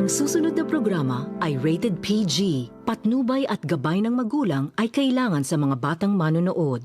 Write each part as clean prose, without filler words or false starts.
Ang susunod na programa ay rated PG. Patnubay at gabay ng magulang ay kailangan sa mga batang manonood.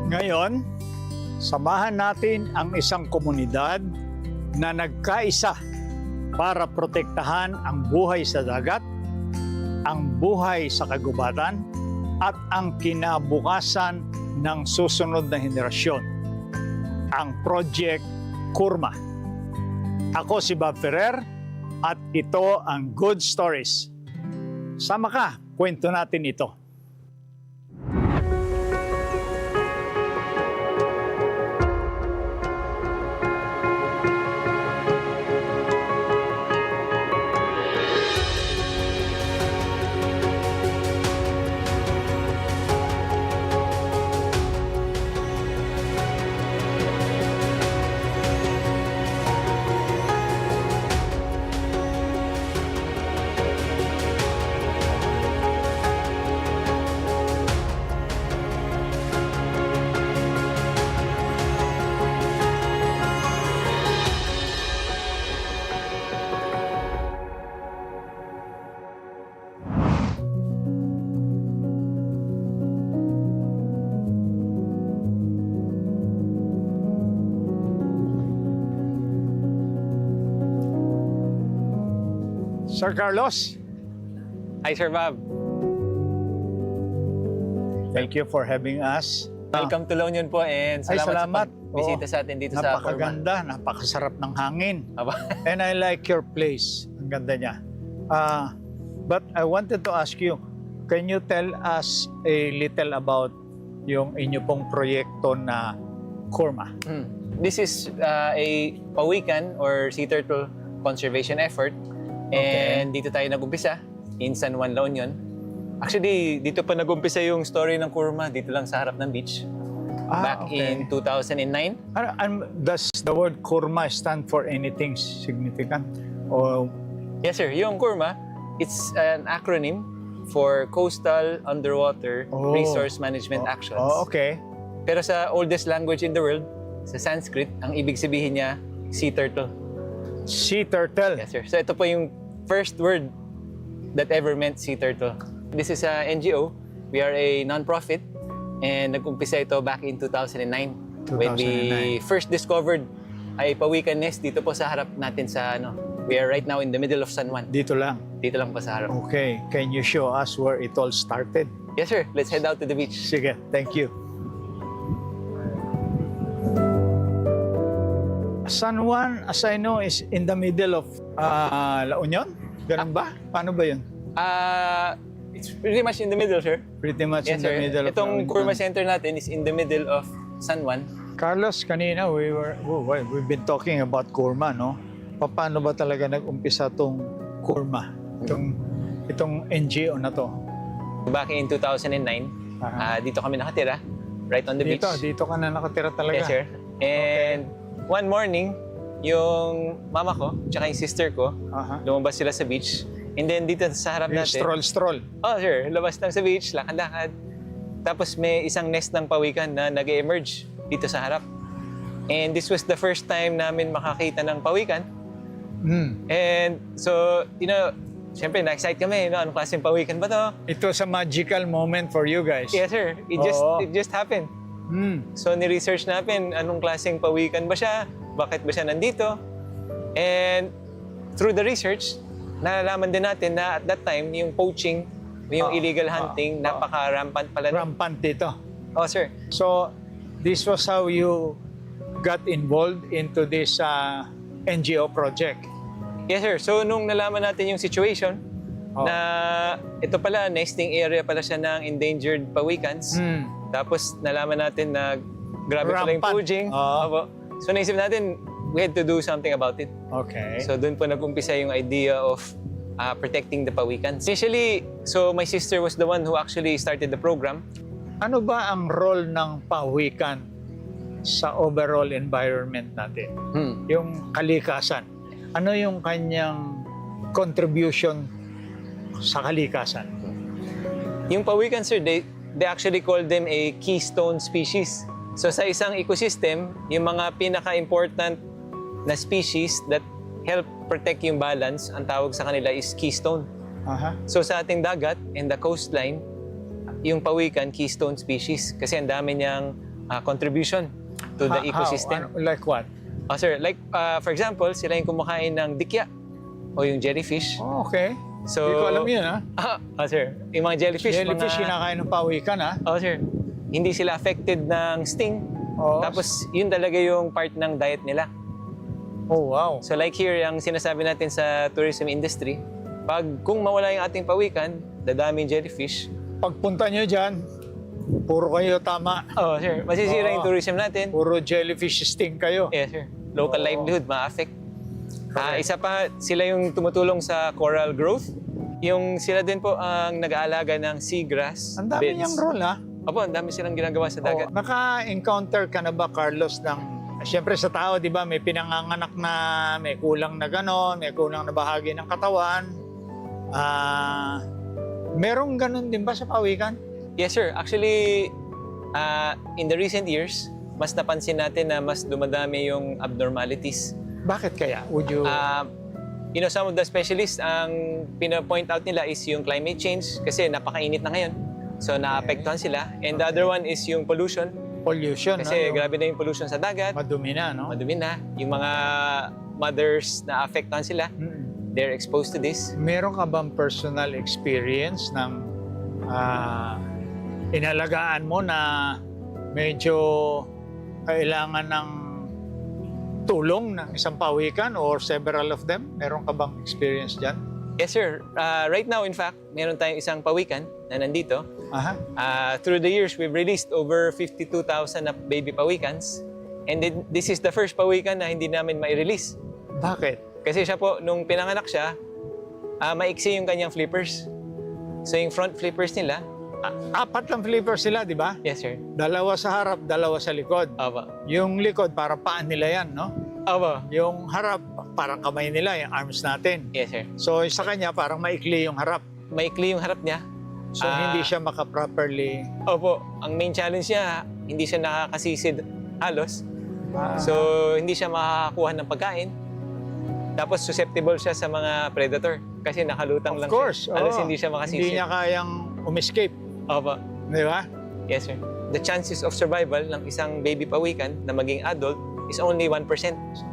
Ngayon, samahan natin ang isang komunidad na nagkaisa para protektahan ang buhay sa dagat, ang buhay sa kagubatan, at ang kinabukasan ng susunod na henerasyon, ang Project CURMA. Ako si Bob Ferrer at ito ang Good Stories. Sama ka, kwento natin ito. Sir Carlos, Hi, Sir Bob. thank you for having us. Welcome to La Union po and salamat. sa pagbisita sa atin dito sa CURMA. Napakaganda, napakasarap ng hangin. Aba. And I like your place. Ang ganda niya. But I wanted to ask you, can you tell us a little about yung inyo pong proyekto na CURMA? This is a pawikan or sea turtle conservation effort. And dito tayo nag-umpisa in San Juan, La Union. Actually, dito pa nag-umpisa yung story ng CURMA, dito lang sa harap ng beach. Back in 2009. Does the word CURMA stand for anything significant? Or Yes, sir. Yung CURMA, it's an acronym for Coastal Underwater Resource Management Actions. Oh, okay. Pero sa oldest language in the world, sa Sanskrit, ang ibig sabihin niya, sea turtle. Sea turtle. Yes, sir. So ito po yung first word that ever meant sea turtle. This is a NGO. We are a non-profit and nag-umpisa ito back in 2009 when we first discovered ay pawikan nest dito po sa harap natin sa we are right now in the middle of San Juan. Dito lang. Dito lang po sa harap. Okay. Can you show us where it all started? Yes, sir. Let's head out to the beach. Sige. Thank you. San Juan, as I know, is in the middle of La Union? Ganun ba? Paano ba yun? It's pretty much in the middle, sir. Pretty much in Yes, the sir. middle of La Itong Union. CURMA Center natin is in the middle of San Juan. Carlos, kanina we've been talking about CURMA, no? Paano ba talaga nag-umpisa tong CURMA? Itong NGO na to? Back in 2009, dito kami nakatira, right on the beach. Dito ka na nakatira talaga? Yes, sir. And one morning, yung mama ko, tsaka yung sister ko, lumabas sila sa beach. And then dito sa harap natin... Stroll. Oh, sir. Labas lang sa beach, lakad-lakad. Tapos may isang nest ng pawikan na nag-emerge dito sa harap. And this was the first time namin makakita ng pawikan. And so, syempre, na-excite kami. No? Anong klaseng pawikan ba to? It was a magical moment for you guys. Yes, sir. Oo. It just happened. Hmm. So, ni-research natin anong klaseng pawikan ba siya, bakit ba siya nandito. And through the research, nalalaman din natin na at that time, yung poaching, yung illegal hunting, napaka-rampant pala. Rampant dito. Oh, sir. So, this was how you got involved into this NGO project. Yes, sir. So, nung nalaman natin yung situation, na ito pala, nesting area pala siya ng endangered pawikans. Tapos, nalaman natin na grabe pala yung Rampant. poaching. Oo. Opo. So, naisip natin, we had to do something about it. Okay. So, doon po nag-umpisa yung idea of protecting the pawikans. Initially, so my sister was the one who actually started the program. Ano ba ang role ng pawikan sa overall environment natin? Yung kalikasan. Ano yung kanyang contribution sa kalikasan? Yung pawikan, sir, they actually call them a keystone species. So sa isang ecosystem, yung mga pinaka-important na species that help protect yung balance, ang tawag sa kanila is keystone. So sa ating dagat and the coastline, yung pawikan, keystone species. Kasi ang dami niyang contribution to the ecosystem. Like what? Sir, like for example, sila yung kumakain ng dikya o yung jellyfish. Oh, okay. So, Hindi ko alam yun, sir. Yung mga jellyfish. Jellyfish, kinakain ng pawikan, Sir. Hindi sila affected ng sting. Oo. Tapos, yun talaga yung part ng diet nila. Oh, wow. So, like here, yung sinasabi natin sa tourism industry, kung mawala yung ating pawikan, dadami yung jellyfish. Pagpunta nyo dyan, puro kayo tama. Sir. Masisira yung tourism natin. Puro jellyfish sting kayo. Yes, sir. Local livelihood, ma-affect. Isa pa, sila yung tumutulong sa coral growth. Yung sila din po ang nag-aalaga ng seagrass Ang dami beds. niyang role, Opo, ang dami silang ginagawa sa dagat. Naka-encounter ka na ba, Carlos, ng... Siyempre sa tao, di ba, may pinanganganak na may kulang na gano'n, may kulang na bahagi ng katawan. Merong gano'n din ba sa pawikan? Yes, sir. Actually, in the recent years, mas napansin natin na mas dumadami yung abnormalities. Bakit kaya? Would you... Some of the specialists, ang pina-point out nila is yung climate change kasi napakainit na ngayon. So, naapektuhan sila. And the other one is yung pollution. Pollution, Kasi no? grabe na yung pollution sa dagat. Madumi na, no? Madumi na. Yung mga mothers na apektuhan sila, they're exposed to this. Meron ka bang personal experience ng inalagaan mo na medyo kailangan ng tulong ng isang pawikan or several of them? Meron ka bang experience dyan? Yes, sir. Right now, in fact, meron tayong isang pawikan na nandito. Through the years, we've released over 52,000 na baby pawikans. And this is the first pawikan na hindi namin mai-release. Bakit? Kasi siya po, nung pinanganak siya, maiksi yung kanyang flippers. So yung front flippers nila, 4 lang flippers sila, di ba? yes, sir. 2 sa harap, 2 sa likod. Aba. Yung likod, para paan nila yan, no? Aba. Yung harap, parang kamay nila, yung arms natin. Yes, sir. So sa kanya, parang maikli yung harap. Maikli yung harap niya. So hindi siya maka-properly... Opo. Ang main challenge niya, hindi siya nakakasisid halos. So, hindi siya makakakuha ng pagkain. Tapos, susceptible siya sa mga predator. Kasi nakalutang lang Of course. siya. Halos oo. hindi siya makasisid. Hindi niya kayang escape. Opo. Di ba? Yes, sir. The chances of survival ng isang baby pawikan na maging adult is only 1%.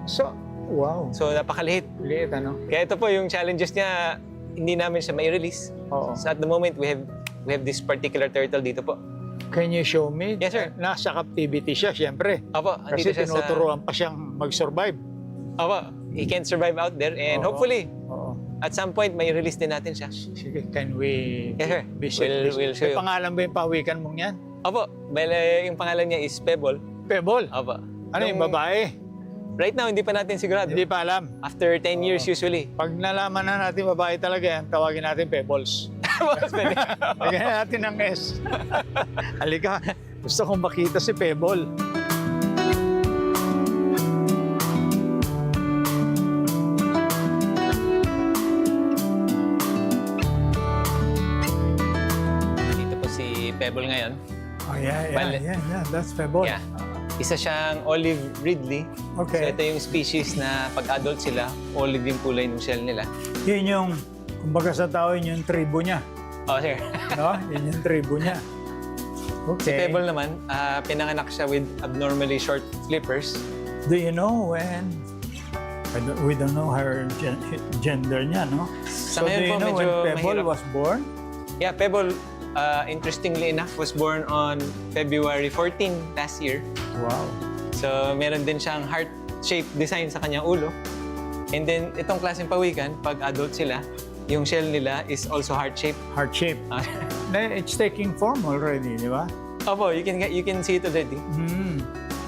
So, wow. So, napakaliit. Liit, ano? Kaya ito po, yung challenges niya, hindi namin siya mai-release. Oo. So, at the moment, we have this particular turtle dito po. Can you show me? Yes, sir. Nasa captivity siya, siyempre. Opo, Kasi andito siya tinuturuan pa siyang mag-survive. Opo, he can survive out there and Oo. hopefully, Oo. at some point, may release din natin siya. Sige, can we Yes, sir. visit? We'll show May you. pangalan ba yung pawikan mong yan? Opo, bale, yung pangalan niya is Pebble. Pebble? Opo. Ano yung babae? Right now, hindi pa natin sigurado. Hindi pa alam. After 10 years usually. Pag nalaman na natin babae talaga yan, tawagin natin Pebbles. Lagyan natin ng S. Halika, gusto kong makita si Pebble. Dito po si Pebble ngayon. Oh, yeah. That's Pebble. Yeah. Isa siyang olive ridley. So Okay. ito yung species na pag adult sila, olive yung kulay ng shell nila. Yun yung Kumbaga sa tao, yun yung tribo niya. Oh, sir. No? Yun yung tribo niya. Si Okay. Pebble naman, pinanganak siya with abnormally short flippers. Do you know when? We don't know her gender niya, no? Sa So do ngayon you po, know medyo when Pebble mahirap. was born? Yeah, Pebble, interestingly enough, was born on February 14 last year. Wow. So, meron din siyang heart-shaped design sa kanyang ulo. And then, itong klaseng pawikan, pag adult sila, yung shell nila is also heart-shaped. Heart shape. It's taking form already, di ba? Opo, you can see it already.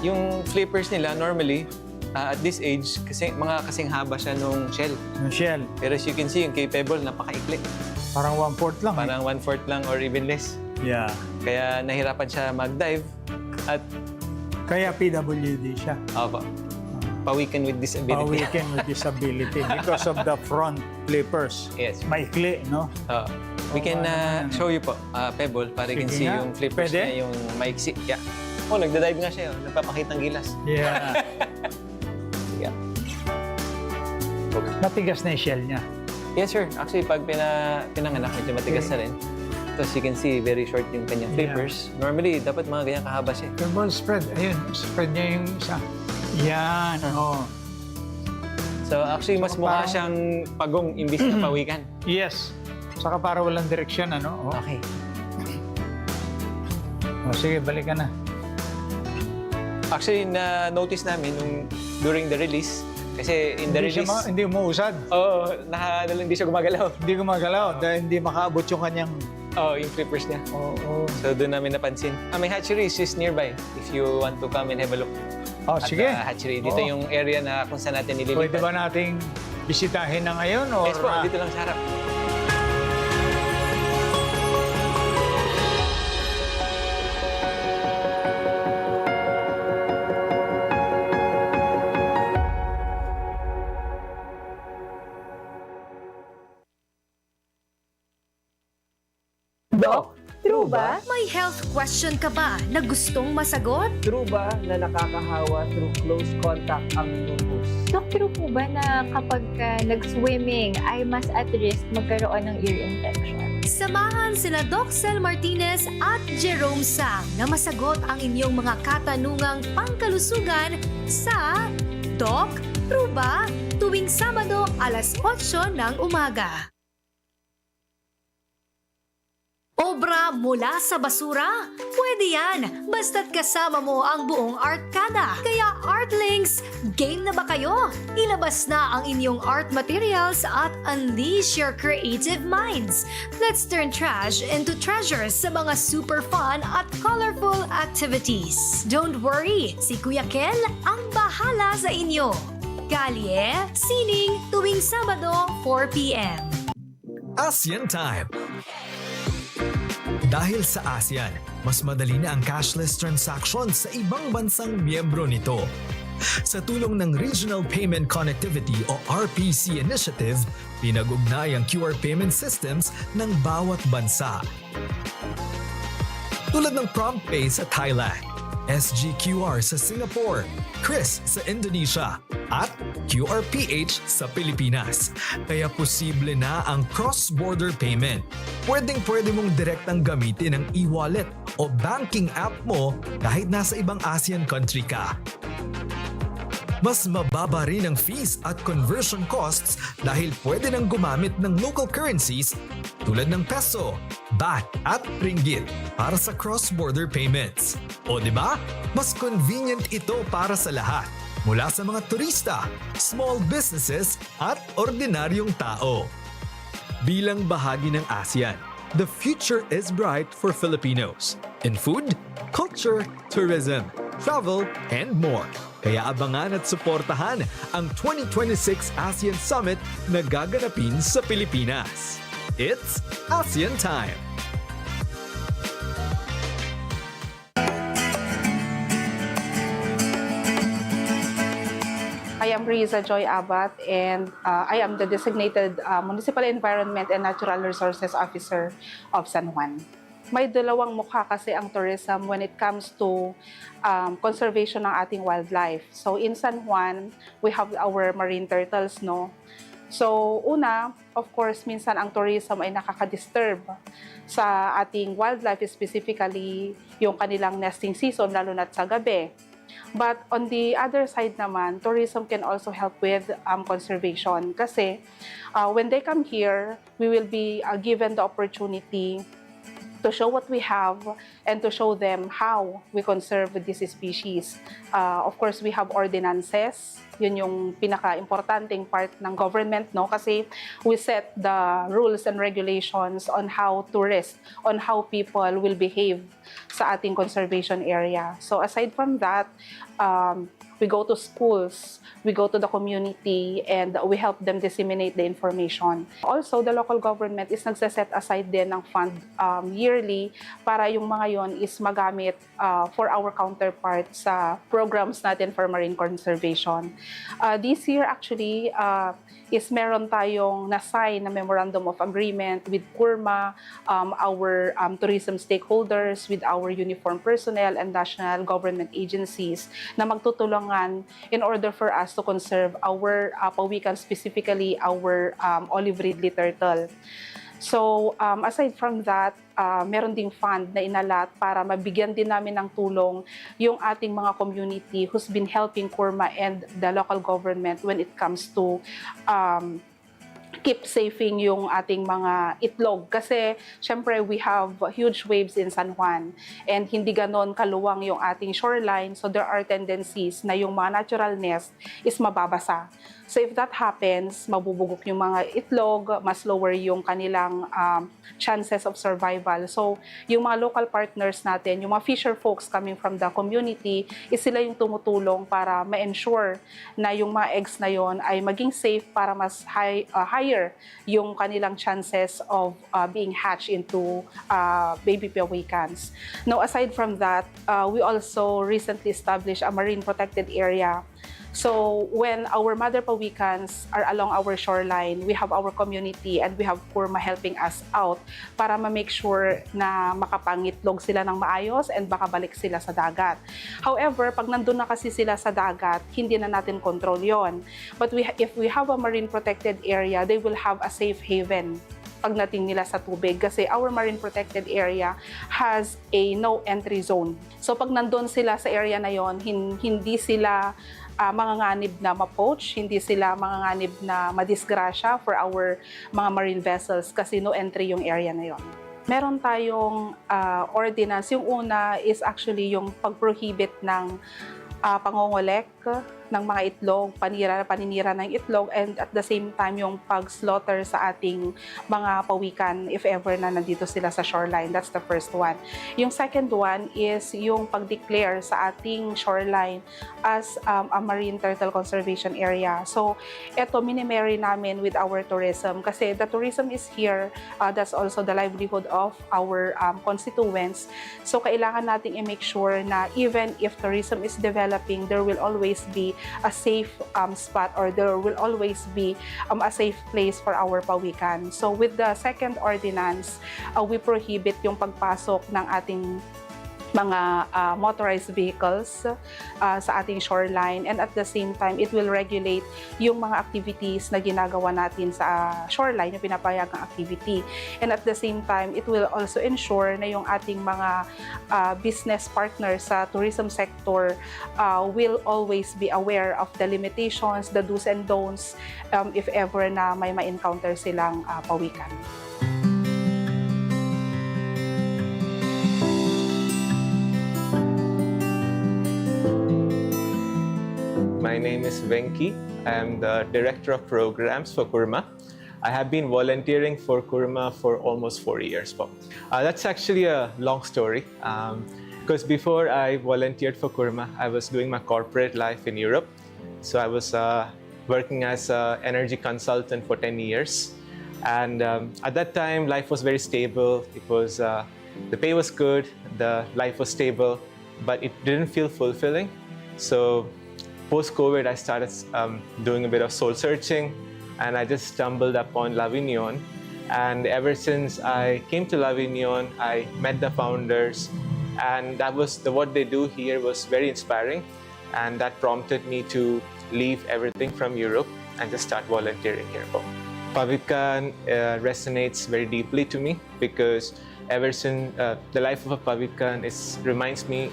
Yung flippers nila, normally, at this age, kasi, mga kasing haba siya nung shell. Yung shell. Pero as you can see, yung kay Pebble, napaka-ikli. Parang 1/4 lang. Parang 1/4 lang or even less. Yeah. Kaya nahirapan siya mag-dive at Kaya PWD siya. opo, pawikan with disability. Pawikan with disability because of the front flippers. Yes. Maikli, no? We can show you po, Pebble, para you can Sige see nga. yung flippers Pwede? niya, yung maiksi. Yeah. Oh, nagda-dive nga siya. Nagpapakita ng gilas. Yeah. Yeah. Matigas na yung shell niya. Yes, sir. Actually, pag pinanganak, medyo matigas na rin. Tapos you can see, very short yung kanyang flippers. Normally, dapat mga ganyan kahaba siya. Pebble spread. Ayun, spread niya yung isa. Yan, oh. So actually, mas So, mukha parang- siyang pagong imbis na pawikan. Yes. Saka para walang direksyon, ano? Oh. Okay. Oh, sige, balik ka na. Actually, na-notice namin during the release, kasi in the Hindi release, hindi umuusad. hindi siya gumagalaw. Hindi gumagalaw dahil hindi makaabot yung kanyang... Yung flippers niya. Oo. So doon namin napansin. May hatchery is just nearby if you want to come and have a look Oh, at sige. the hatchery. Dito Oo. yung area na kung saan natin nililipat. Pwede ba nating bisitahin na ngayon? Or, Yes po, dito lang sa harap. Doc, true ba? May health question ka ba na gustong masagot? True ba na nakakahawa through close contact ang lupus? Doc, true po ba na kapag nag-swimming ay mas at risk magkaroon ng ear infection? Samahan sina Doc Sel Martinez at Jerome Sang na masagot ang inyong mga katanungang pangkalusugan sa Doc, True ba? Tuwing Sabado alas 8 ng umaga. Obra mula sa basura? Pwede yan, basta't kasama mo ang buong Artkada. Kaya Artlinks, game na ba kayo? Ilabas na ang inyong art materials at unleash your creative minds. Let's turn trash into treasures sa mga super fun at colorful activities. Don't worry, si Kuya Kel ang bahala sa inyo. Kalye, sining tuwing Sabado 4 p.m. ASEAN Time. Dahil sa ASEAN, mas madali na ang cashless transactions sa ibang bansang miyembro nito. Sa tulong ng Regional Payment Connectivity o RPC Initiative, pinag-ugnay ang QR payment systems ng bawat bansa. Tulad ng PromptPay sa Thailand, SGQR sa Singapore, Kris sa Indonesia, at QRPH sa Pilipinas. Kaya posible na ang cross-border payment. Pwedeng-pwede mong direktang gamitin ang e-wallet o banking app mo kahit nasa ibang ASEAN country ka. Mas mababa rin ang fees at conversion costs dahil pwede nang gumamit ng local currencies tulad ng peso, baht at ringgit para sa cross-border payments. O di ba? Mas convenient ito para sa lahat, mula sa mga turista, small businesses at ordinaryong tao. Bilang bahagi ng ASEAN, the future is bright for Filipinos in food, culture, tourism, travel, and more. Kaya abangan at suportahan ang 2026 ASEAN Summit na gaganapin sa Pilipinas. It's ASEAN Time! I am Riza Joy Abat and I am the designated Municipal Environment and Natural Resources Officer of San Juan. May dalawang mukha kasi ang tourism when it comes to conservation ng ating wildlife. So in San Juan, we have our marine turtles, no? So una, of course, minsan ang tourism ay nakaka-disturb sa ating wildlife, specifically yung kanilang nesting season, lalo na sa gabi. But on the other side naman, tourism can also help with conservation kasi when they come here, we will be given the opportunity to show what we have and to show them how we conserve this species. Of course, we have ordinances. Yun yung pinaka-importanting part ng government, no? Kasi we set the rules and regulations on how tourists, on how people will behave sa ating conservation area. So aside from that, we go to schools, we go to the community, and we help them disseminate the information. Also, the local government is nagsaset aside din ng fund yearly para yung mga yon is magamit for our counterpart sa programs natin for marine conservation. This year actually is meron tayong na-sign na memorandum of agreement with CURMA, our tourism stakeholders, with our uniformed personnel and national government agencies na magtutulungan in order for us to conserve our pawikan, specifically our olive ridley turtle. So, aside from that, meron ding fund na inalat para mabigyan din namin ng tulong yung ating mga community who's been helping CURMA and the local government when it comes to keep safing yung ating mga itlog. Kasi, syempre, we have huge waves in San Juan and hindi ganon kaluwang yung ating shoreline. So, there are tendencies na yung mga natural nest is mababasa. So, if that happens, mabubugok yung mga itlog, mas lower yung kanilang chances of survival. So, yung mga local partners natin, yung mga fisher folks coming from the community, is sila yung tumutulong para ma-ensure na yung mga eggs na yon ay maging safe para mas higher yung kanilang chances of being hatched into baby pawikans. Now, aside from that, we also recently established a marine protected area. So, when our mother pawikans are along our shoreline, we have our community and we have CURMA helping us out para ma-make sure na makapangitlog sila ng maayos and makabalik sila sa dagat. However, pag nandun na kasi sila sa dagat, hindi na natin control yon. But if we have a marine protected area, they will have a safe haven pagdating nila sa tubig kasi our marine protected area has a no entry zone. So pag nandun sila sa area na yon, hindi sila manganganib na ma-poach, hindi sila manganganib na madisgrasya for our mga marine vessels kasi no entry yung area na yon. Meron tayong ordinance. Yung una is actually yung pag-prohibit ng pangongolek ng mga itlog, paninira ng itlog, and at the same time yung pag-slaughter sa ating mga pawikan if ever na nandito sila sa shoreline. That's the first one. Yung second one is yung pag-declare sa ating shoreline as a marine turtle conservation area. So, eto minimarry namin with our tourism kasi the tourism is here. That's also the livelihood of our constituents. So, kailangan nating i-make sure na even if tourism is developing, there will always be a safe spot or there will always be a safe place for our pawikan. So with the second ordinance, we prohibit yung pagpasok ng ating mga motorized vehicles sa ating shoreline, and at the same time, it will regulate yung mga activities na ginagawa natin sa shoreline, yung pinapayagang activity. And at the same time, it will also ensure na yung ating mga business partners sa tourism sector will always be aware of the limitations, the do's and don'ts if ever na may ma-encounter silang pawikan. My name is Venki. I am the Director of Programs for CURMA. I have been volunteering for CURMA for almost 4 years. That's actually a long story because before I volunteered for CURMA, I was doing my corporate life in Europe. So I was working as an energy consultant for 10 years. And at that time, life was very stable. It was, the pay was good, the life was stable, but it didn't feel fulfilling. So post-COVID, I started doing a bit of soul searching, and I just stumbled upon L'Avignon. And ever since I came to L'Avignon, I met the founders, and that was what they do here was very inspiring, and that prompted me to leave everything from Europe and just start volunteering here po. Pawikan resonates very deeply to me because ever since the life of a pawikan reminds me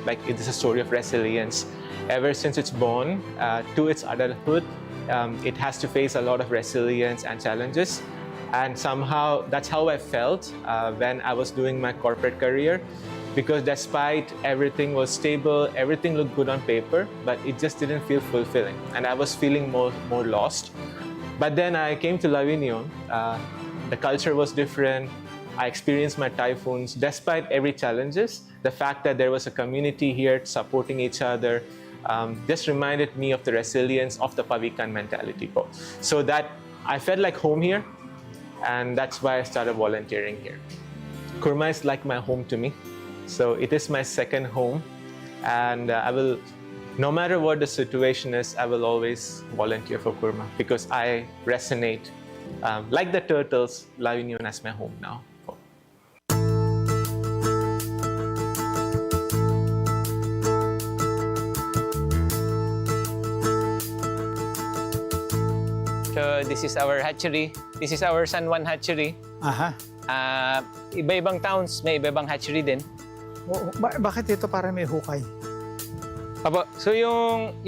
like it is a story of resilience. Ever since it's born to its adulthood, it has to face a lot of resilience and challenges. And somehow that's how I felt when I was doing my corporate career, because despite everything was stable, everything looked good on paper, but it just didn't feel fulfilling. And I was feeling more lost. But then I came to Ngayong. The culture was different. I experienced my typhoons. Despite every challenges, the fact that there was a community here supporting each other just reminded me of the resilience of the pawikan mentality. So that I felt like home here, and that's why I started volunteering here. CURMA is like my home to me. So it is my second home, and I will, no matter what the situation is, I will always volunteer for CURMA because I resonate, like the turtles, Ngayong as my home now. So this is our hatchery. This is our San Juan hatchery. Aha. Iba-ibang towns, may iba-ibang hatchery din. Bakit ito para may hukay? Apo, so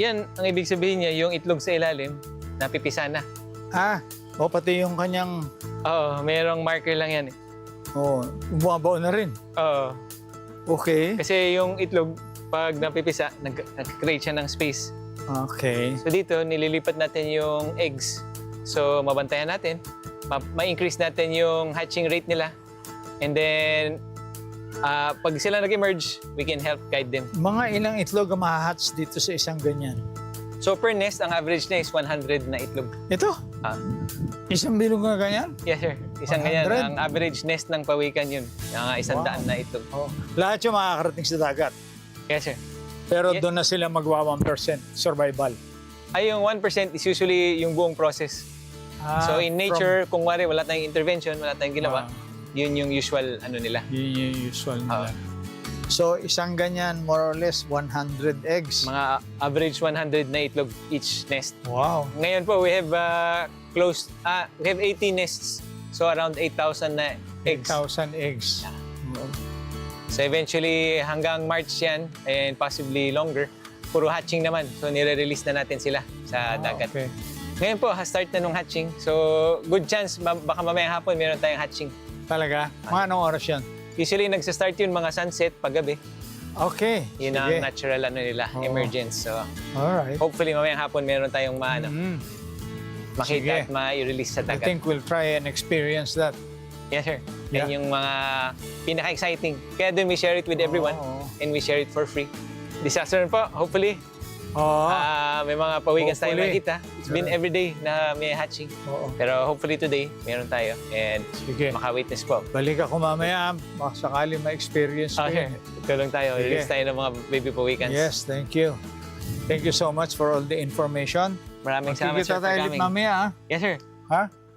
yan, ang ibig sabihin niya, yung itlog sa ilalim, napipisa na. Pati yung kanyang... Oo, mayroong marker lang yan. Bumabaw na rin. Oo. Okay. Kasi yung itlog, pag napipisa, nag-create siya ng space. Okay. So dito, nililipat natin yung eggs. So mabantayan natin, ma-increase natin yung hatching rate nila. And then, pag sila nag-emerge, we can help guide them. Mga ilang itlog ang mahahatch dito sa isang ganyan? So per nest, ang average na is 100 na itlog. Ito? Isang bilog na ganyan? Yes, sir. Isang 100? ganyan. Ang average nest ng pawikan yun. Mga 100 na itlog. Lahat yung makakarating sa dagat? Yes, sir. Pero doon na sila magwa 1% survival? Ay, yung 1% is usually yung buong process. So in nature, kung wari wala tayong intervention, wala tayong ginawa, yun yung usual nila. Yun yung usual nila. So isang ganyan, more or less 100 eggs? Mga average 100 na itlog each nest. Wow. Ngayon po, we have we have 80 nests. So around 8,000 na eggs. 8,000 eggs. So eventually, hanggang March yan, and possibly longer, puro hatching naman. So nire-release na natin sila sa dagat. Okay. Ngayon po, start na nung hatching. So good chance, baka mamayang hapon meron tayong hatching. Talaga? Mga anong oras yan? Usually, nagsa-start yun mga sunset, paggabi. Okay. Yun ang natural nila, emergence. So alright. hopefully, mamayang hapon meron tayong makita at ma-release sa I dagat. think we'll try and experience that. Yes, sir. Yeah. Yan yung mga pinaka-exciting. Kaya doon we share it with everyone and we share it for free. This afternoon po, hopefully, may mga pawikas tayo makita. It's been every day na may hatching. Pero hopefully today, meron tayo. And maka-witness po. Balik ako mamaya, baka sakali ma-experience ko. Okay, tulong tayo. Release tayo ng mga baby pawikans. Yes, thank you. Thank you so much for all the information. Maraming salamat, sir, for coming. Mamaya, Yes, sir.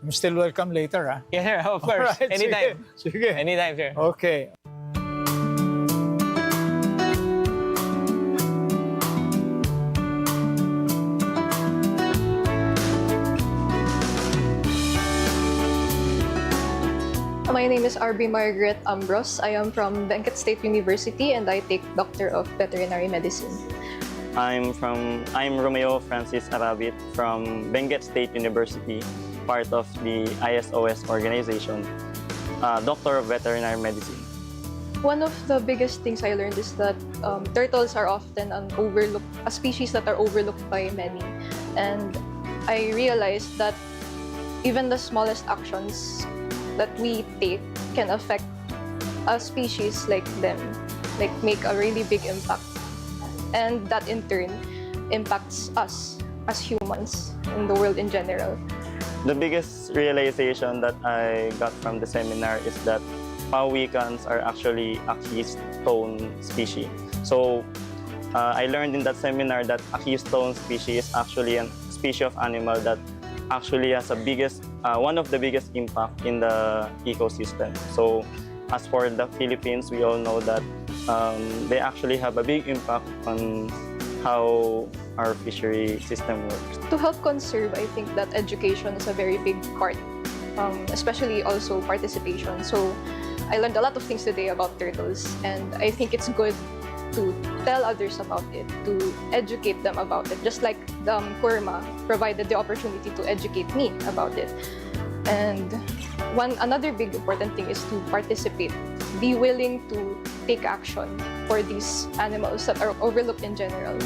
I'm still welcome later, Yes, sir. Of course. Alright, Anytime. Sige. Anytime, sir. Okay. My name is RB Margaret Ambros. I am from Benguet State University and I take Doctor of Veterinary Medicine. I'm Romeo Francis Arabit from Benguet State University, part of the ISOS organization, Doctor of Veterinary Medicine. One of the biggest things I learned is that turtles are often a species that are overlooked by many. And I realized that even the smallest actions that we take can affect a species like them, like make a really big impact. And that in turn impacts us as humans in the world in general. The biggest realization that I got from the seminar is that pawikans are actually a keystone species. So I learned in that seminar that a keystone species is actually a species of animal that actually has one of the biggest impact in the ecosystem. So as for the Philippines, we all know that they actually have a big impact on how our fishery system works. To help conserve, I think that education is a very big part, especially also participation. So I learned a lot of things today about turtles, and I think it's good to tell others about it, to educate them about it, just like CURMA provided the opportunity to educate me about it. And another big important thing is to participate, be willing to take action for these animals that are overlooked in general.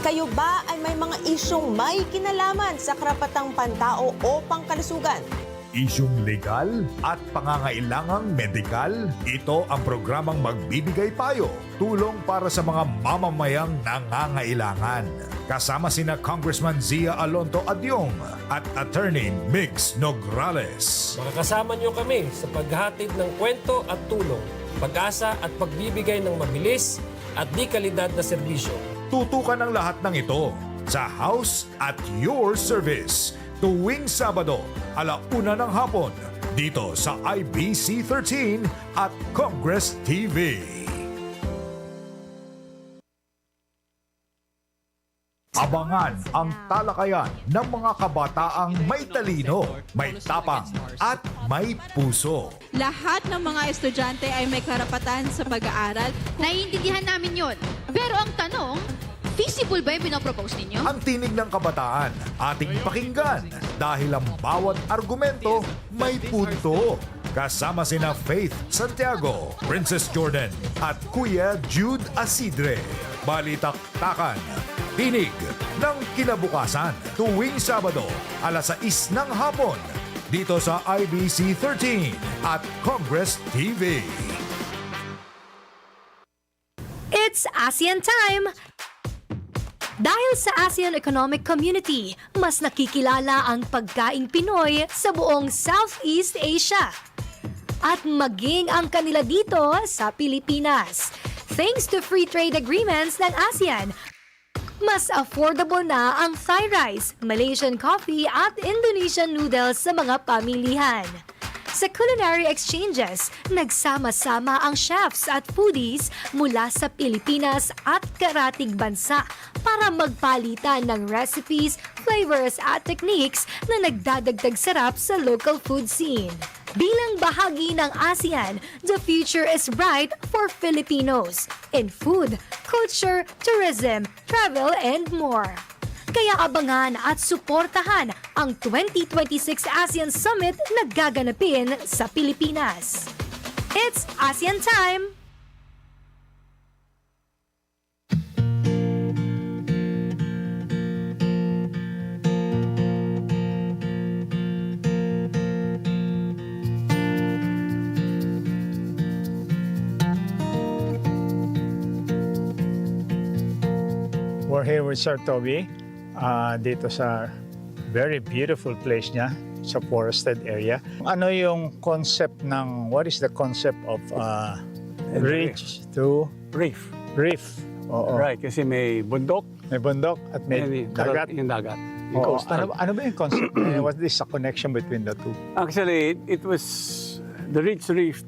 Kayo ba ay may mga isyong may kinalaman sa karapatang pantao o pangkalusugan? Isyong legal at pangangailangang medikal, ito ang programang magbibigay payo, tulong para sa mga mamamayang nangangailangan. Kasama sina Congressman Zia Alonto Adyong at Attorney Mix Nograles. Makakasama niyo kami sa paghatid ng kwento at tulong, pag-asa at pagbibigay ng mabilis at di kalidad na serbisyo. Tutukan ang lahat ng ito sa House at Your Service tuwing Sabado, 1:00 ng hapon, dito sa IBC 13 at Congress TV. Abangan ang talakayan ng mga kabataang may talino, may tapang at may puso. Lahat ng mga estudyante ay may karapatan sa pag-aaral. Naiintindihan namin yon. Pero ang tanong, feasible ba yung pinapropose ninyo? Ang tinig ng kabataan, ating pakinggan dahil ang bawat argumento may punto. Kasama sina Faith Santiago, Princess Jordan at Kuya Jude Asidre. Balitaktakan, tinig ng kinabukasan tuwing Sabado, 6:00 ng hapon, dito sa IBC 13 at Congress TV. It's ASEAN time! Dahil sa ASEAN Economic Community, mas nakikilala ang pagkaing Pinoy sa buong Southeast Asia. At maging ang kanila dito sa Pilipinas. Thanks to free trade agreements ng ASEAN, mas affordable na ang Thai rice, Malaysian coffee at Indonesian noodles sa mga pamilihan. Sa culinary exchanges, nagsama-sama ang chefs at foodies mula sa Pilipinas at karatig bansa para magpalitan ng recipes, flavors at techniques na nagdadagdag sarap sa local food scene. Bilang bahagi ng ASEAN, the future is bright for Filipinos in food, culture, tourism, travel, and more. Kaya abangan at suportahan ang 2026 ASEAN Summit na gaganapin sa Pilipinas. It's ASEAN time! We're here with Sir Toby dito sa very beautiful place niya sa forested area. Ano yung concept ng, what is the concept of ridge to reef? Reef. Oo. Right, kasi may bundok. May bundok at may dagat. Yung dagat. Oo. Ano ba yung concept? What is the connection between the two? Actually, it was, the ridge reef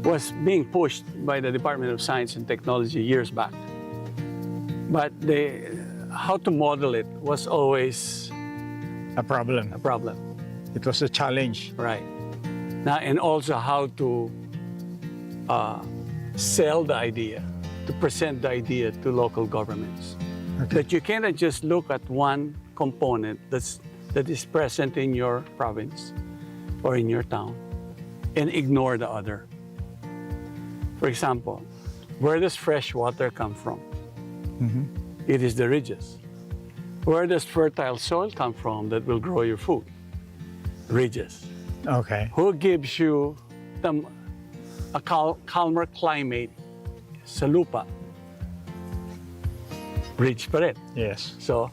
was being pushed by the Department of Science and Technology years back. But how to model it was always a problem. It was a challenge. Right. Now, and also how to sell the idea, to present the idea to local governments. Okay. That you cannot just look at one component that is present in your province or in your town and ignore the other. For example, where does fresh water come from? Mm-hmm. It is the ridges. Where does fertile soil come from that will grow your food? Ridges. Okay. Who gives you a calmer climate sa lupa? Ridge pa rin. Yes. So,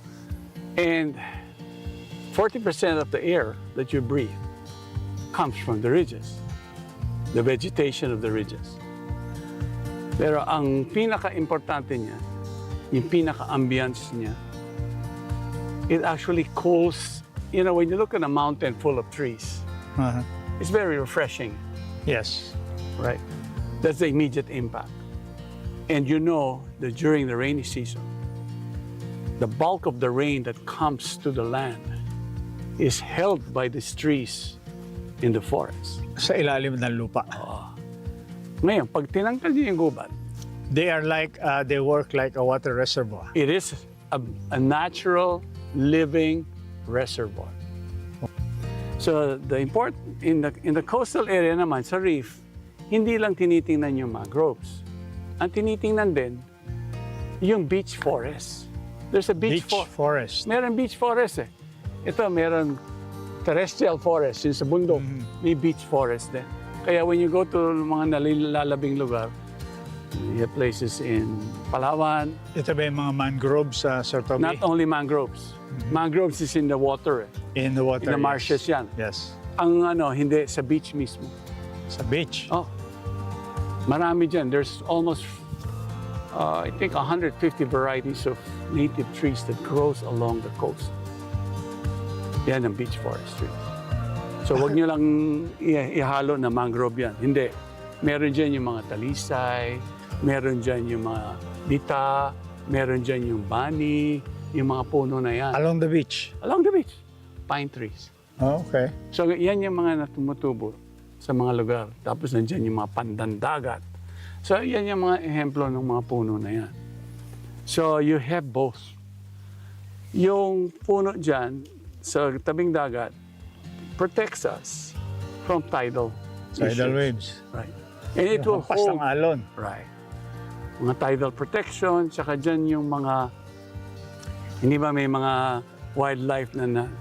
and 40% of the air that you breathe comes from the ridges, the vegetation of the ridges. Pero ang pinaka-importante niya, yung pinaka-ambience niya, it actually cools, you know, when you look at a mountain full of trees, it's very refreshing. Yes. Right? That's the immediate impact. And you know that during the rainy season, the bulk of the rain that comes to the land is held by these trees in the forest. Sa ilalim ng lupa. Ngayon, pag tinanggal niyo yung gubat, they are like, they work like a water reservoir. It is a natural living reservoir. So the important in the coastal area naman sa reef, hindi lang tinitingnan yung mangroves. Ang tinitingnan din yung beach forest. There's a beach forest. Meron beach forest eh. Ito meron terrestrial forest yung sa bundok. May beach forest din. Kaya when you go to mga nalilalabing lugar, you have places in Palawan. Ito ba yung mga mangroves, Sir Toby? Not only mangroves. Mangroves is in the water. In the water, In the marshes yan. Yes. Ang hindi, sa beach mismo. Sa beach? Oh. Marami dyan. There's almost, I think, 150 varieties of native trees that grows along the coast. Yan ang beach forestry. So wag nyo lang ihalo na mangrove yan. Hindi. Meron dyan yung mga talisay, meron dyan yung mga dita, meron dyan yung bani, yung mga puno na yan. Along the beach? Along the beach. Pine trees. Oh, okay. So yan yung mga natumutubo sa mga lugar. Tapos nandyan yung mga pandandagat. So yan yung mga ehemplo ng mga puno na yan. So you have both. Yung puno dyan sa tabing dagat protects us from tidal waves. Right. And it will hampas ng alon. Right. Mga tidal protection, tsaka dyan yung mga, hindi ba may mga wildlife na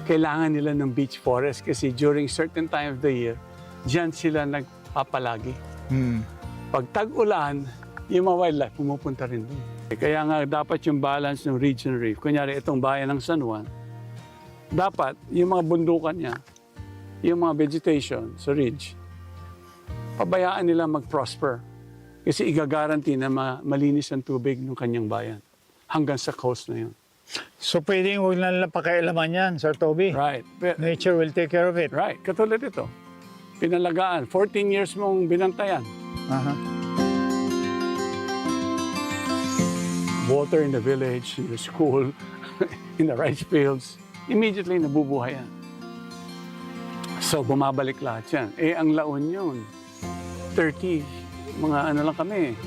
kailangan nila ng beach forest kasi during certain time of the year, dyan sila nagpapalagi. Pag tag-ulan, yung mga wildlife pumupunta rin doon. Kaya nga dapat yung balance ng ridge and reef. Kunyari, itong bayan ng San Juan, dapat yung mga bundukan niya, yung mga vegetation sa ridge, pabayaan nila mag-prosper. Kasi igagaranti na malinis ang tubig ng kanyang bayan hanggang sa coast na yun. So pwedeng huwag na lang pakialaman yan, Sir Toby? Right. Nature will take care of it? Right. Katulad ito. Pinalagaan. 14 years mong binantayan. Water in the village, in the school, in the rice fields, immediately nabubuhay yan. So bumabalik lahat yan. Ang laon yun, 30, mga lang kami,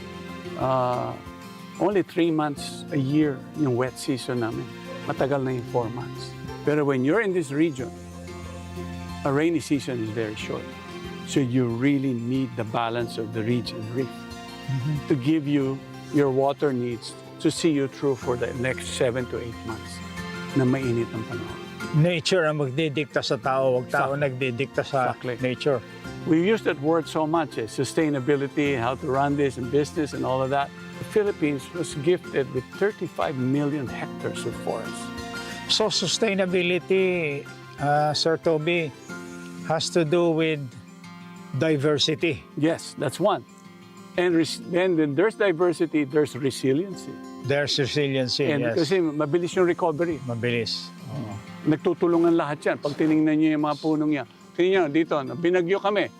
only 3 months a year yung wet season namin. Matagal na yung 4 months. Pero when you're in this region, a rainy season is very short. So you really need the balance of the ridge and reef to give you your water needs to see you through for the next 7 to 8 months na mainit ang panahon. Nature ang magdidikta sa tao, wag tao nagdidikta sa nature. We use that word so much, sustainability, how to run this and business and all of that. The Philippines was gifted with 35 million hectares of forest. So sustainability, Sir Toby, has to do with diversity. Yes, that's one. And then there's diversity, there's resiliency. There's resiliency, and yes. Kasi mabilis yung recovery. Mabilis. Nagtutulungan lahat yan. Pag tinignan nyo yung mga punong yan. Tingnan nyo, dito, binagyo kami.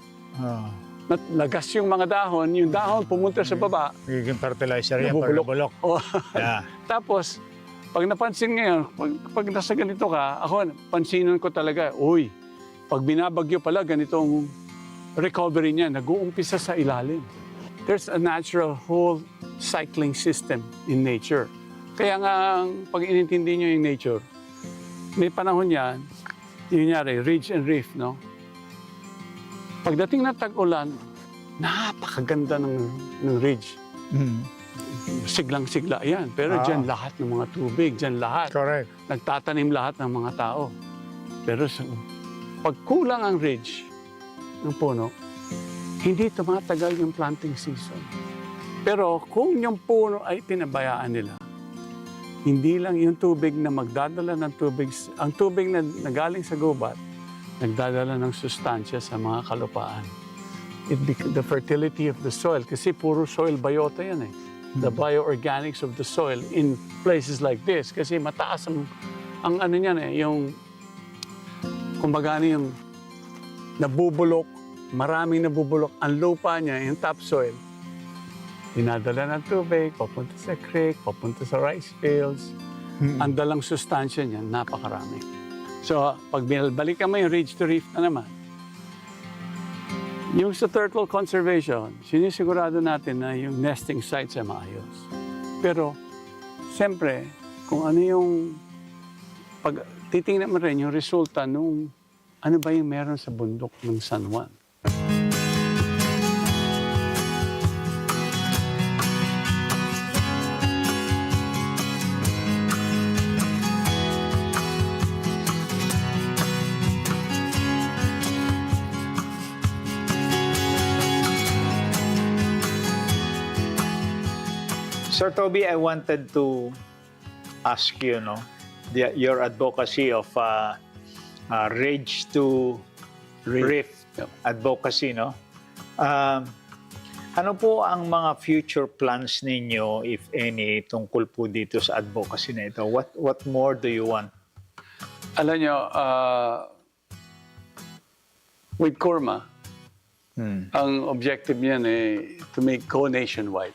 Lagas yung mga dahon, yung dahon pumunta sa baba. Magiging fertilizer yan, nabubulok. Yeah. Tapos, pag napansin ngayon, pag nasa ganito ka, ako, pansinan ko talaga, uy, pag binabagyo pala, ganitong recovery niya, nag-uumpisa sa ilalim. There's a natural whole cycling system in nature. Kaya nga, pag inintindi nyo yung nature, may panahon yan, yun nyari, ridge and reef, no? Pagdating na tag-ulan, napakaganda ng ridge. Siglang-sigla yan. Pero dyan lahat ng mga tubig, dyan lahat. Correct. Nagtatanim lahat ng mga tao. Pero pag kulang ang ridge ng puno, hindi tumatagal yung planting season. Pero kung yung puno ay pinabayaan nila, hindi lang yung tubig na magdadala ng tubig, ang tubig na nagaling sa gubat, nagdadala ng sustansya sa mga kalupaan. The fertility of the soil, kasi puro soil biota yan eh. the bioorganics of the soil in places like this. Kasi mataas ang ano niyan yung kumbaga yung nabubulok, maraming nabubulok. Ang lupa niya, yung topsoil, dinadala ng tubig, papunta sa creek, papunta sa rice fields. Ang dalang sustansya niya, napakarami. So, pag binabalikan mo yung ridge to reef na naman, yung sa turtle conservation, sinisigurado natin na yung nesting sites ay maayos. Pero, siyempre, kung ano yung pag titingnan mo rin yung resulta nung ano ba yung meron sa bundok ng San Juan. Sir Toby, I wanted to ask you, your advocacy of ridge to reef advocacy, ano po ang mga future plans ninyo, if any, tungkol po dito sa advocacy na ito? What more do you want? Alam nyo, with CURMA, ang objective niyan to make go nationwide.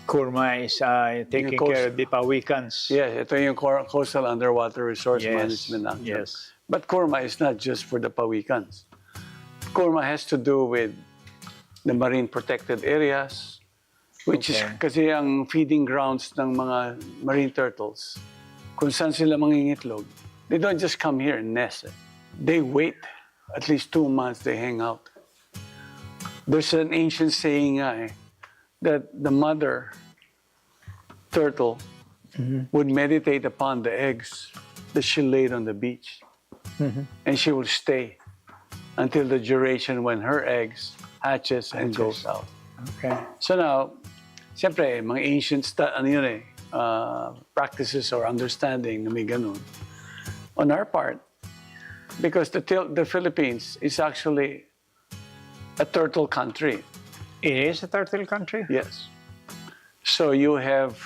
CURMA is taking care of the pawikans. Yes, ito yung Coastal Underwater Resource Management Act. Yes. But CURMA is not just for the pawikans. CURMA has to do with the marine protected areas, which is kasi ang feeding grounds ng mga marine turtles. Kung saan sila mangingitlog, they don't just come here and nest. They wait at least 2 months, they hang out. There's an ancient saying that the mother turtle would meditate upon the eggs that she laid on the beach. And she will stay until the duration when her eggs hatches and goes out. Okay. So now, siyempre, mga ancient practices or understanding na may ganun. On our part, because the Philippines is actually a turtle country. It is a turtle country? Yes. So you have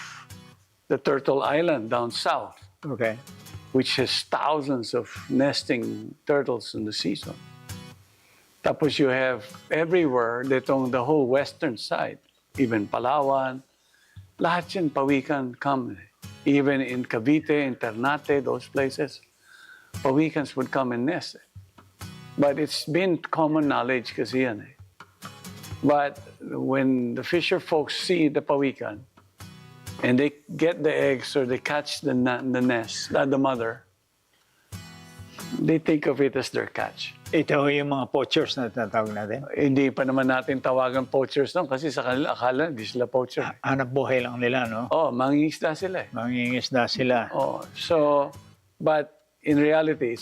the Turtle Island down south. Okay. Which has thousands of nesting turtles in the season. Tapos you have everywhere, the whole western side, even Palawan, lahat yan pawikan come. Even in Cavite, in Ternate, those places, pawikans would come and nest. But it's been common knowledge kasi yan But when the fisher folks see the pawikan, and they get the eggs or they catch the nest, the mother, they think of it as their catch. Ito yung mga poachers na tinatawag natin? Hindi pa naman natin tawagan poachers kasi sa kanila, akala hindi sila poacher. Hanap buhay lang nila, no? Mangingisda sila. Mangingisda sila. So, but in reality,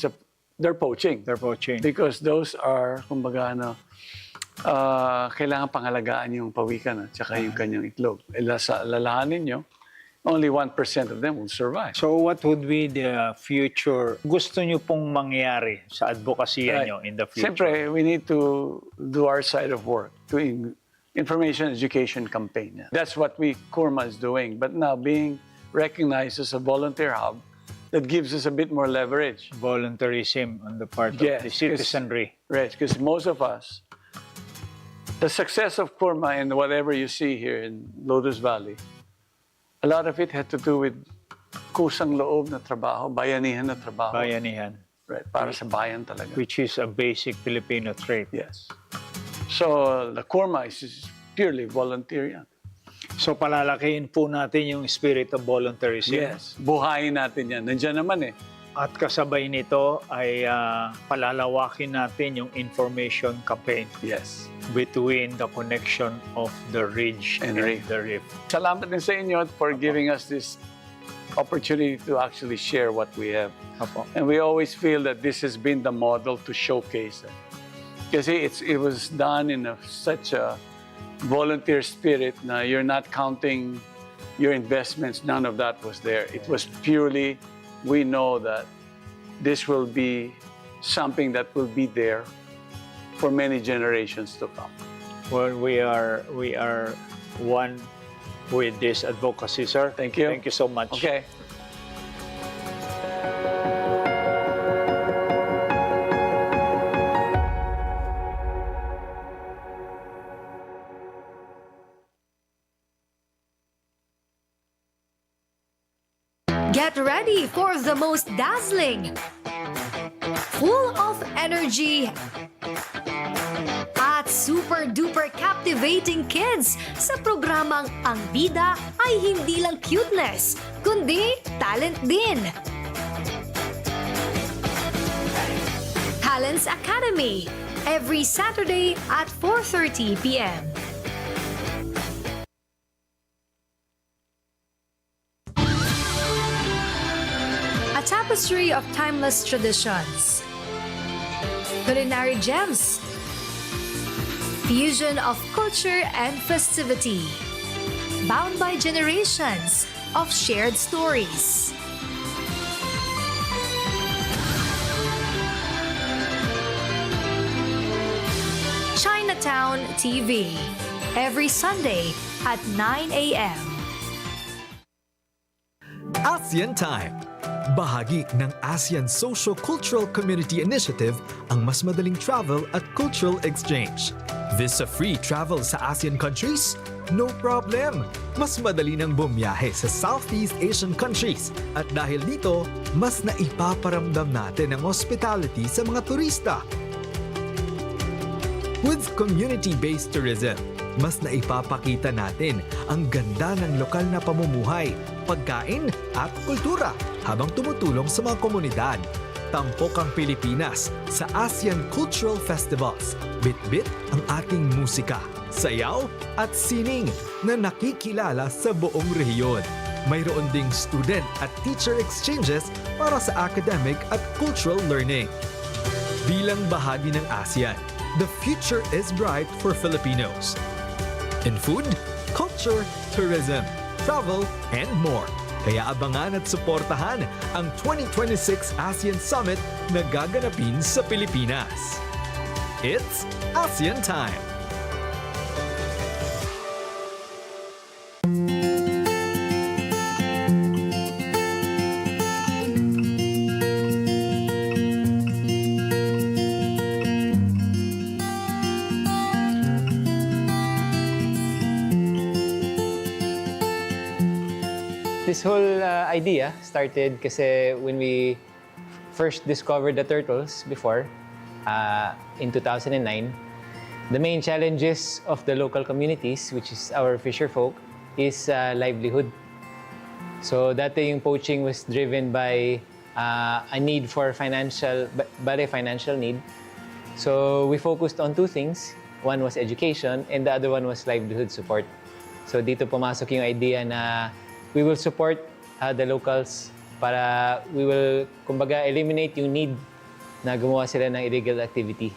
they're poaching. They're poaching. Because those are, kumbaga, kailangan pangalagaan yung pawikan at saka yung kanyang itlog. Lalahanin nyo, only 1% of them will survive. So what would be the future gusto nyo pong mangyari sa advokasya nyo in the future? Siyempre, we need to do our side of work, to information education campaign. That's what CURMA is doing. But now being recognized as a volunteer hub, that gives us a bit more leverage. Voluntarism on the part of the citizenry. Right, because most of us, the success of CURMA and whatever you see here in Lotus Valley, a lot of it had to do with kusang loob na trabaho, bayanihan na trabaho. Bayanihan. Right, para sa bayan talaga. Which is a basic Filipino trait. Yes. So, the CURMA is purely volunteer yan. So, palalakihin po natin yung spirit of voluntarism. Yes. Buhayin natin yan. Nandiyan naman At kasabay nito ay palalawakin natin yung information campaign. Yes. Between the connection of the ridge and the reef. Salamat din sa inyo for giving us this opportunity to actually share what we have. And we always feel that this has been the model to showcase it. Kasi it was done in such a volunteer spirit na you're not counting your investments. None of that was there. It was purely, we know that this will be something that will be there for many generations to come. Well, we are one with this advocacy, sir. Thank you. Thank you so much. Okay. Get ready for the most dazzling, full of energy, at super-duper captivating kids sa programang Ang Bida ay hindi lang cuteness, kundi talent din. Talents Academy, every Saturday at 4:30 p.m. A tapestry of timeless traditions, culinary gems, fusion of culture and festivity, bound by generations of shared stories. Chinatown TV, every Sunday at 9 a.m. ASEAN Time. Bahagi ng ASEAN Socio-Cultural Community Initiative ang mas madaling travel at cultural exchange. Visa-free travel sa ASEAN countries? No problem! Mas madali nang bumiyahe sa Southeast Asian countries at dahil dito, mas naipaparamdam natin ang hospitality sa mga turista. With community-based tourism, mas naipapakita natin ang ganda ng lokal na pamumuhay, pagkain at kultura habang tumutulong sa mga komunidad. Tampok ang Pilipinas sa ASEAN Cultural Festivals. Bit-bit ang ating musika, sayaw at sining na nakikilala sa buong rehiyon. Mayroon ding student at teacher exchanges para sa academic at cultural learning. Bilang bahagi ng ASEAN, the future is bright for Filipinos. In food, culture, tourism, travel, and more. Kaya abangan at suportahan ang 2026 ASEAN Summit na gaganapin sa Pilipinas. It's ASEAN Time! This whole idea started kasi when we first discovered the turtles before, in 2009, the main challenges of the local communities, which is our fisher folk, is livelihood. So dati yung poaching was driven by a need for financial need. So we focused on two things. One was education and the other one was livelihood support. So dito pumasok yung idea na we will support the locals para we will, kumbaga, eliminate yung need na gumawa sila ng illegal activity.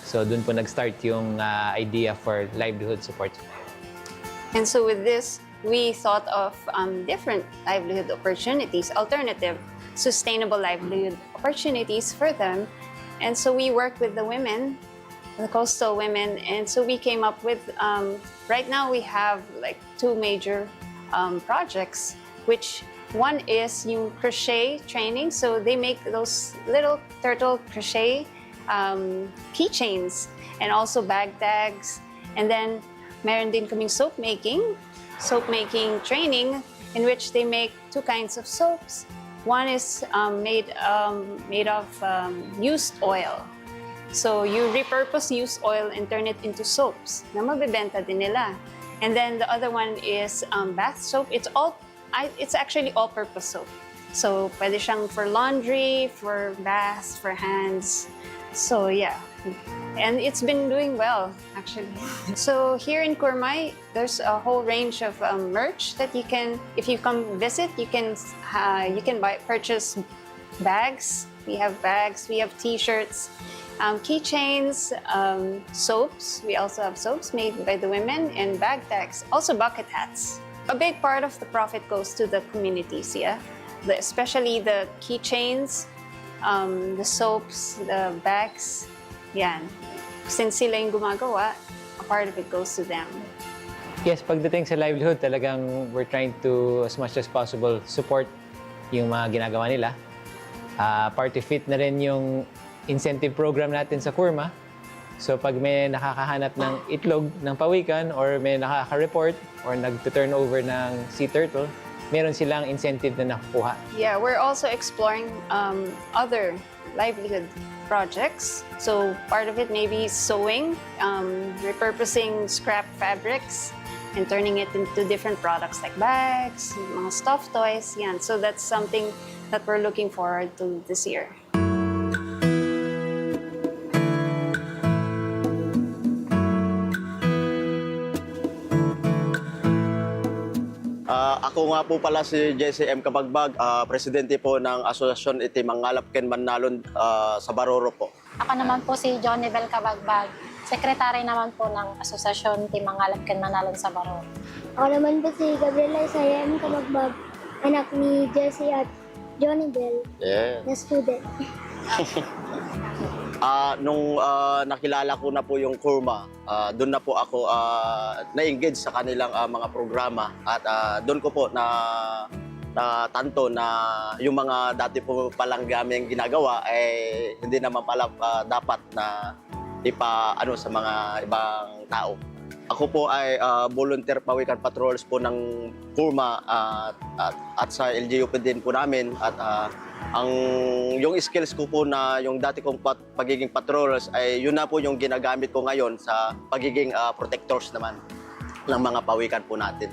So dun po nag-start yung idea for livelihood support. And so with this, we thought of different livelihood opportunities, alternative, sustainable livelihood opportunities for them. And so we worked with the women, the coastal women, and so we came up with, right now we have like two major projects, which one is yung crochet training. So they make those little turtle crochet keychains and also bag tags. And then meron din kaming soap making training in which they make two kinds of soaps. One is made of used oil. So you repurpose used oil and turn it into soaps na mabibenta din nila. And then the other one is bath soap. It's actually all-purpose soap. So pwede siyang for laundry, for baths, for hands. So yeah, and it's been doing well actually. So here in CURMA, there's a whole range of merch that you can, if you come visit, you can purchase bags. We have bags. We have T-shirts. Keychains, soaps. We also have soaps made by the women and bag tags. Also bucket hats. A big part of the profit goes to the communities, yeah? Especially the keychains, the soaps, the bags. Yan. Since sila yung gumagawa, a part of it goes to them. Yes, pagdating sa livelihood, talagang we're trying to, as much as possible, support yung mga ginagawa nila. Party fit na rin yung incentive program natin sa CURMA. So pag may nakakahanap ng itlog ng pawikan or may nakaka-report or nag-turn over ng sea turtle, meron silang incentive na nakukuha. Yeah, we're also exploring other livelihood projects. So part of it may be sewing, repurposing scrap fabrics, and turning it into different products like bags, mga stuffed toys. Yan. So that's something that we're looking forward to this year. Ako nga po pala si Jesse M. Kabagbag, presidente po ng Asosasyon Iti Mangalap Ken Manalon sa Baroro po. Ako naman po si Johnny Bel Kabagbag, sekretary naman po ng Asosasyon Iti Mangalap Ken Manalon sa Baroro. Ako naman po si Gabriela Isaya M. Kabagbag, anak ni Jesse at Johnny Bel, na student. Nung nakilala ko na po yung CURMA, doon na po ako na-engage sa kanilang mga programa at doon ko po natanto na yung mga dati po palang gaming ginagawa ay hindi naman pala dapat na ipa-ano sa mga ibang tao. Ako po ay volunteer pawikan patrols po ng CURMA at sa LGUP din po namin at yung skills ko po na yung dati kong pagiging patrols ay yun na po yung ginagamit ko ngayon sa pagiging protectors naman ng mga pawikan po natin.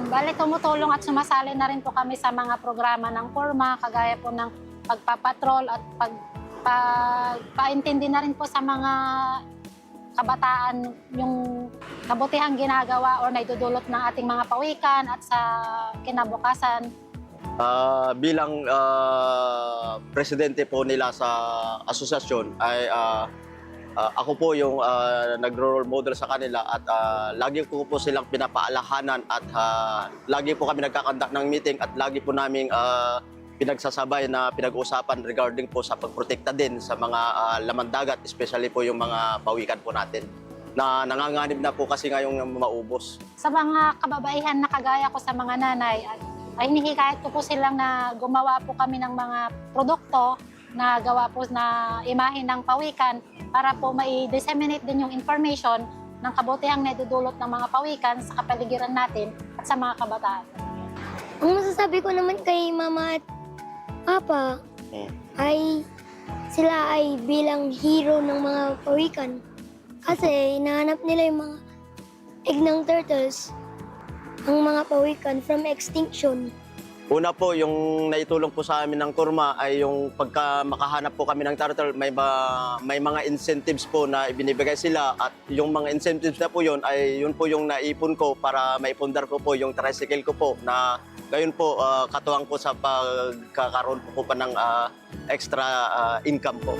Bale, tumutulong at sumasali na rin po kami sa mga programa ng CURMA, kagaya po ng pagpapatrol at pagpaintindi na rin po sa mga kabataan yung kabutihang ginagawa o naidudulot ng ating mga pawikan at sa kinabukasan. Bilang presidente po nila sa asosasyon ay ako po yung nag-role model sa kanila at lagi ko po silang pinapaalahanan at lagi po kami nagkakandak ng meeting at lagi po naming pinagsasabay na pinag-uusapan regarding po sa pagprotekta din sa mga laman dagat, especially po yung mga pawikan po natin na nanganganib na po kasi ngayong maubos. Sa mga kababaihan na kagaya ko sa mga nanay, ay hinihikayat ko po silang na gumawa po kami ng mga produkto na gawa po na imahe ng pawikan para po mai-disseminate din yung information ng kabutihang naidudulot ng mga pawikan sa kapaligiran natin at sa mga kabataan. Ang masasabi ko naman kay Mama at Papa ay sila ay bilang hero ng mga pawikan kasi hinahanap nila yung mga egg ng turtles, ang mga pawikan from extinction. Una po, yung naitulong po sa amin ng CURMA ay yung pagka makahanap po kami ng turtle, may mga incentives po na ibinibigay sila at yung mga incentives na po yun ay yun po yung naipon ko para maipundar ko po yung tricycle ko po na gayon po katuwang po sa pagkakaroon po pa ng extra income po.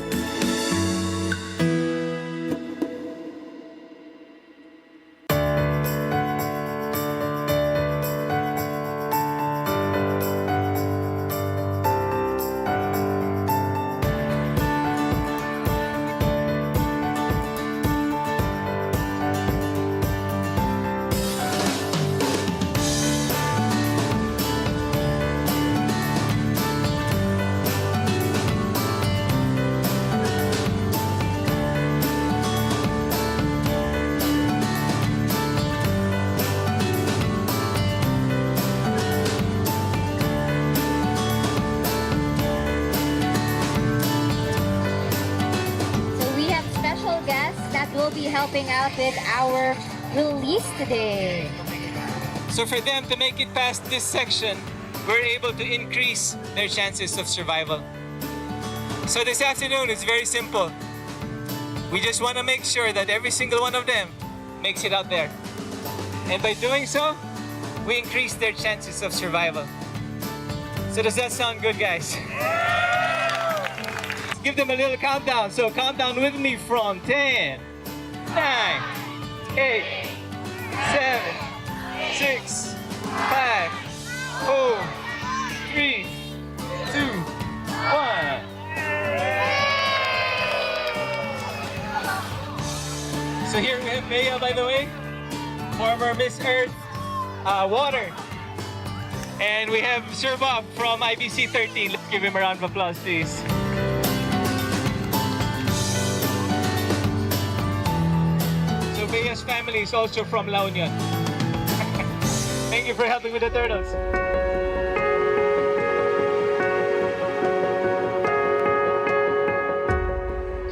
will be helping out with our release today. So for them to make it past this section, we're able to increase their chances of survival. So this afternoon is very simple. We just want to make sure that every single one of them makes it out there. And by doing so, we increase their chances of survival. So does that sound good, guys? Give them a little countdown. So count down with me from 10, 9, 8, 7, 6, 5, 4, 3, 2, 1. So here we have Bea, by the way. former Miss Earth water. And we have Sir Bob from IBC 13. Let's give him a round of applause, please. So Bea's family is also from La Union. Thank you for helping with the turtles.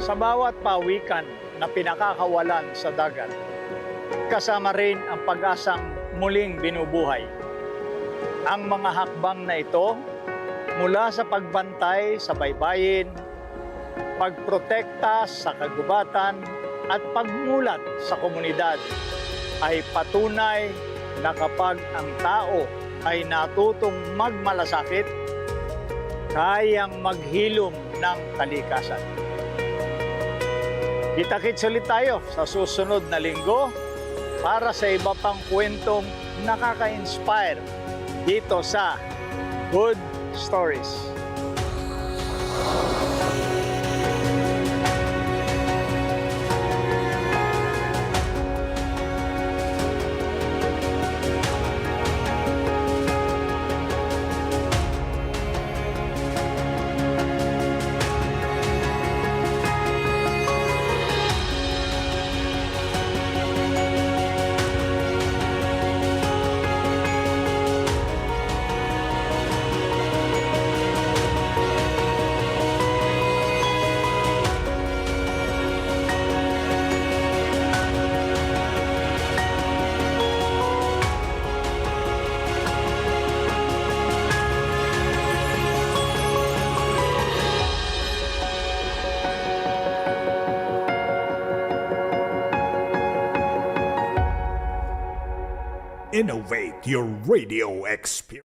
Sa bawat pawikan na pinakakawalan sa dagat, kasama rin ang pag-asang muling binubuhay. Ang mga hakbang na ito, mula sa pagbantay sa baybayin, pagprotekta sa kagubatan, at pagmulat sa komunidad, ay patunay na kapag ang tao ay natutong magmalasakit, kayang maghilom ng kalikasan. Kita-kits ulit tayo sa susunod na linggo para sa iba pang kwentong nakaka-inspire dito sa Good Stories. Innovate your radio experience.